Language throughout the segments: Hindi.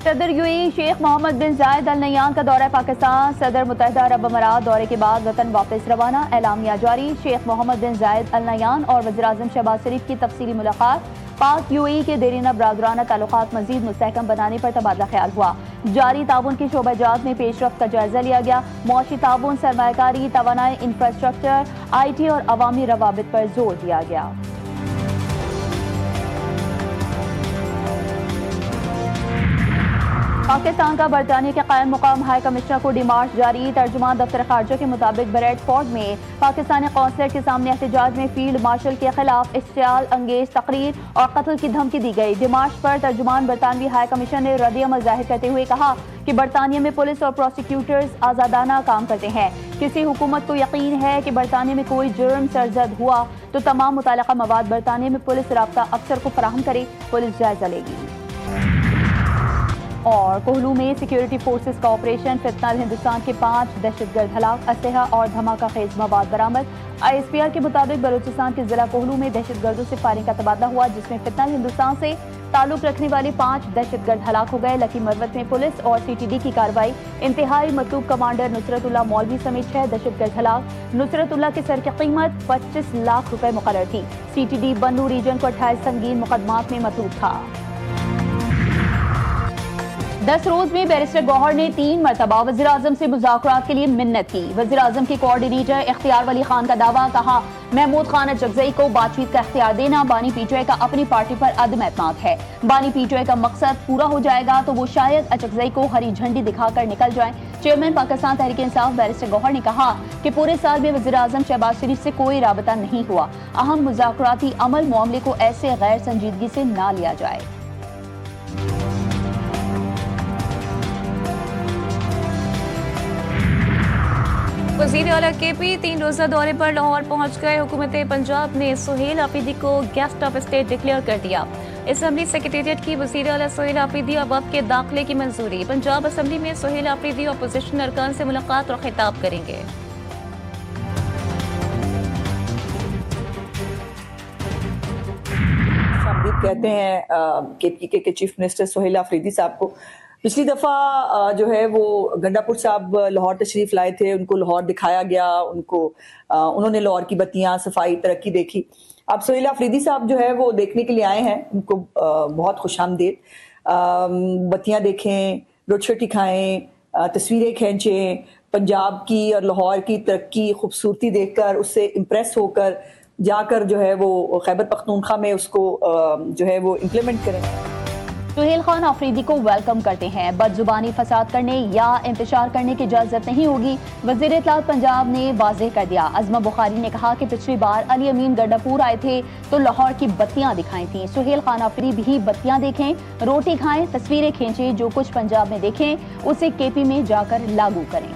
सदर यूएई शेख मोहम्मद बिन जायद अल नहयान का दौरा पाकिस्तान। सदर मुत्तहिदा अरब अमारात दौरे के बाद वतन वापस रवाना। एलामिया जारी। शेख मोहम्मद बिन जायद अल नहयान और वज़ीर-ए-आज़म शहबाज शरीफ की तफसीली मुलाकात। पाक यूएई के देरीना बरादराना ताल्लुकात मजीद मुस्तहकम बनाने पर तबादला ख्याल हुआ। जारी ताउन की शोबाजात में पेशरफ्त का जायजा लिया गया। मुआशी ताउन, सरमायाकारी, तवानाई, इंफ्रास्ट्रक्चर, IT और अवामी रवाबित पर जोर दिया गया। पाकिस्तान का बरतानिया के कायम मुकाम हाई कमिश्नर को डिमार्च जारी। तर्जुमान दफ्तर खारजा के मुताबिक ब्रैडफोर्ड में पाकिस्तानी कौंसलेट के सामने एहतजाज में फील्ड मार्शल के खिलाफ इश्तियाल अंगेज तकरीर और कत्ल की धमकी दी गई। डिमार्च पर तर्जुमान बरतानवी हाई कमिश्नर ने रद्द-ए-अमल जाहिर करते हुए कहा कि बरतानिया में पुलिस और प्रोसिक्यूटर्स आज़ादाना काम करते हैं। किसी हुकूमत को यकीन है कि बरतानिया में कोई जुर्म सरजद हुआ तो तमाम मुताल्लिका मवाद बरतानिया में पुलिस राब्ता अफसर को फराहम करे। पुलिस जायजा लेगी। और कोहलू में सिक्योरिटी फोर्सेस का ऑपरेशन। फितनल हिंदुस्तान के 5 दहशतगर्द हलाक। असलहा और धमाका खेज मवाद बरामद। ISPR के मुताबिक बलूचिस्तान के जिला कोहलू में दहशतगर्दों से फायरिंग का तबादला हुआ, जिसमें फितनल हिंदुस्तान से ताल्लुक रखने वाले 5 दहशतगर्द हलाक हो गए। लकी मरवत में पुलिस और CTD की कार्रवाई। इंतहाई मतलूब कमांडर नुसरतुल्लाह मौलवी समेत 6 दहशतगर्द हलाक। नुसरतुल्लाह के सर की कीमत 25 लाख रुपए मुकर्रर थी। CTD बन्नू रीजन को 28 संगीन मुकदमात में मतलूब था। 10 रोज में बैरिस्टर गौहर ने 3 मरतबा वज़ीर-ए-आज़म से मुज़ाकरात के लिए मिन्नत की। वज़ीर-ए-आज़म के कोऑर्डिनेटर इख्तियार वली खान का दावा। कहा, महमूद खान अचकज़ई को बातचीत का इख्तियार देना बानी PTI का अपनी पार्टी पर अदम एतमाद है। बानी PTI का मकसद पूरा हो जाएगा तो वो शायद अचकज़ई को हरी झंडी दिखाकर निकल जाए। चेयरमैन पाकिस्तान तहरीक इंसाफ बैरिस्टर गौहर ने कहा कि पूरे साल में वज़ीर-ए-आज़म शहबाज शरीफ से कोई राबता नहीं हुआ। अहम मुज़ाकराती अमल मामले को ऐसे गैर संजीदगी से ना लिया जाए। वज़ीर आला KP 3 रोज़ा दौरे पर लाहौर पहुंच गए। हुकूमत पंजाब ने सुहेल आफरीदी को गेस्ट ऑफ स्टेट डिक्लेयर कर दिया। असम्बली सेक्रेटेरिएट की वज़ीर आला सुहेल आफरीदी और वफ़द के दाखिले की मंजूरी। पंजाब असम्बली में सुहेल आफरीदी अपोजिशन अरकान से मुलाकात और खिताब करेंगे। कहते हैं KP के चीफ मिनिस्टर सुहेल आफरीदी साहब को पिछली दफ़ा जो है वो गंडापुर साहब लाहौर तशरीफ़ लाए थे, उनको लाहौर दिखाया गया, उन्होंने लाहौर की बत्तियां, सफाई, तरक्की देखी। अब सुहेल आफरीदी साहब जो है वो देखने के लिए आए हैं, उनको बहुत खुशामदीद। बत्तियां देखें, रोटी खाएं, तस्वीरें खींचें, पंजाब की और लाहौर की तरक्की, खूबसूरती देखकर उससे इम्प्रेस होकर जाकर जो है वो खैबर पख्तूनख्वा में उसको जो है वो इम्प्लीमेंट करें। सुहेल खान आफरीदी को वेलकम करते हैं। बदजुबानी फसाद करने या इंतशार करने की इजाजत नहीं होगी। वज़ीर इत्तलात पंजाब ने वाज़ेह कर दिया। अज़मा बुखारी ने कहा कि पिछली बार अली अमीन गंडापुर आए थे तो लाहौर की बत्तियां दिखाई थी। सुहेल खान आफरीदी भी बत्तियां देखें, रोटी खाएं, तस्वीरें खींचें, जो कुछ पंजाब में देखें उसे KP में जाकर लागू करें।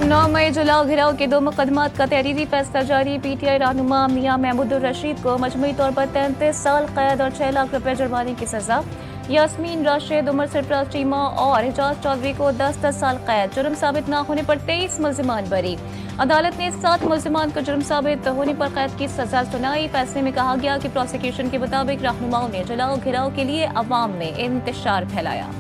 9 मई जुला घिराव के 2 मुकदमात का तहरीरी फैसला जारी। PTI रहनुमा मियां महमूदुर रशीद को मजमूई तौर पर 33 साल कैद और 6 लाख रुपए जुर्माने की सजा। यास्मीन राशिद, उमर सरफराज चीमा और एजाज चौधरी को 10-10 साल कैद। जुर्म साबित न होने पर 23 मुल्जिमान बरी। अदालत ने 7 मुल्जिमान को जुर्म साबित होने पर कैद की सजा सुनाई। फैसले में कहा गया कि प्रोसिक्यूशन के मुताबिक रहनुमाओं ने जलाओ घिराव के लिए अवाम में इंतशार फैलाया।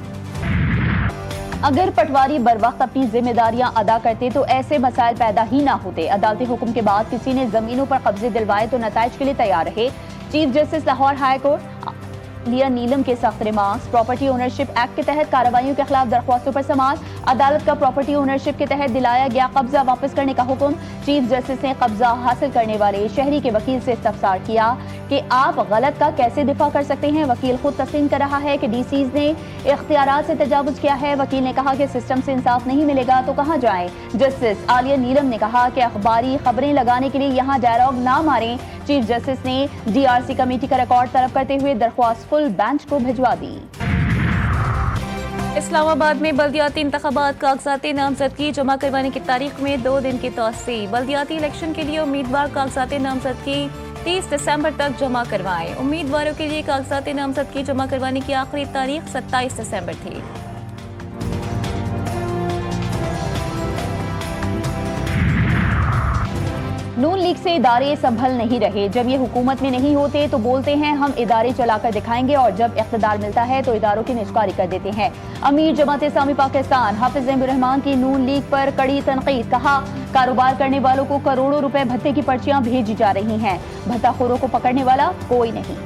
अगर पटवारी बर वक्त अपनी जिम्मेदारियां अदा करते तो ऐसे मसाइल पैदा ही ना होते। अदालती हुक्म के बाद किसी ने जमीनों पर कब्जे दिलवाए तो नताइज के लिए तैयार रहे। Chief justice Lahore high court लिया नीलम के सख्त रिमार्क्स। प्रॉपर्टी ओनरशिप एक्ट के तहत कार्रवाइयों के खिलाफ दरख्वास्तों पर समाअत। अदालत का प्रॉपर्टी ओनरशिप के तहत दिलाया गया कब्जा वापस करने का हुक्म। चीफ जस्टिस ने कब्जा हासिल करने वाले शहरी के वकील से इस्तफसार किया कि आप गलत का कैसे दिफा कर सकते हैं। वकील खुद तस्लीम कर रहा है कि DCs ने इख्तियारात से तजावुज किया है। वकील ने कहा कि सिस्टम से इंसाफ नहीं मिलेगा तो कहाँ जाएं। जस्टिस आलिया नीलम ने कहा कि अखबारी खबरें लगाने के लिए यहाँ डायलॉग ना मारें। चीफ जस्टिस ने DRC कमेटी का रिकॉर्ड तलब करते हुए दरख्वास्त फुल बेंच को भिजवा दी। इस्लामाबाद में बल्दियाती इंतखाबात कागजाती नामजदगी जमा करवाने की तारीख में 2 दिन की तौसीह। बल्दियाती इलेक्शन के लिए उम्मीदवार कागजाती नामजदगी 30 दिसंबर तक जमा करवाएं। उम्मीदवारों के लिए कागजाती नामजदगी जमा करवाने की आखिरी तारीख 27 दिसंबर थी। नून लीग से इदारे संभल नहीं रहे। जब ये हुकूमत में नहीं होते तो बोलते हैं हम इदारे चलाकर दिखाएंगे, और जब इख्तिदार मिलता है तो इदारों की निष्कारी कर देते हैं। अमीर जमात इस्लामी पाकिस्तान हाफिज रहमान की नून लीग पर कड़ी तनकीद। कहा, कारोबार करने वालों को करोड़ों रुपए भत्ते की पर्चियां भेजी जा रही हैं, भत्ताखोरों को पकड़ने वाला कोई नहीं।